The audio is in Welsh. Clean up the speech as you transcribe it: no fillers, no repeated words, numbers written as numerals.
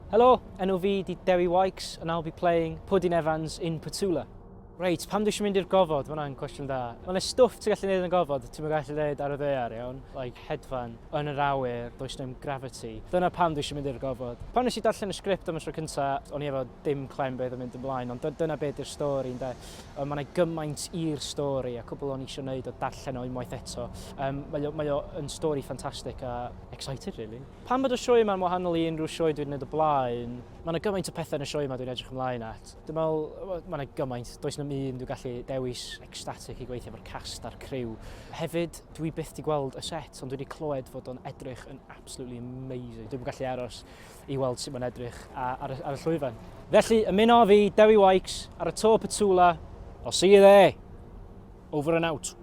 Hello, enw fi di Dewi Wykes and I'll be playing Pwdin Evans in Petula. Reit, pam dwi eisiau mynd i'r gofod? Mae hwnna'n cwestiwn da. Mae'n stwff ti'n gallu neud yn y gofod, ti'n gallu neud ar y ddaear, iawn? Like hedfan, yn yr awyr, does dim gravity. Dyna pam dwi eisiau mynd i'r gofod. Pan nes i darllen y sgript am y tro cynta, o'n i efo dim clem beth yn mynd ymlaen, ond dyna beth yw'r stori, ynde. Mae gymaint i'r stori, a cwbl o'n i eisiau neud o darllen o unwaith eto. Mae o yn stori ffantastig a excited, really. Pan bod y sioe yma'n wahanol i unrhyw sioe dwi'n neud o blaen, mae gymaint o pethau yn y sioe yma dwi'n edrych ymlaen at. Dwi'n meddwl, mae gymaint, does na un dwi'n gallu dewis ecstatic i gweithio efo'r cast a'r criw. Hefyd, dwi byth di gweld y set, ond dwi wedi clywed fod o'n edrych yn absolutely amazing. Dwi'n gallu aros i weld sut mae'n edrych ar y llwyfan. Felly, ymuno fi, Dewi Wykes, ar y to Petula. I'll see you there. Over and out.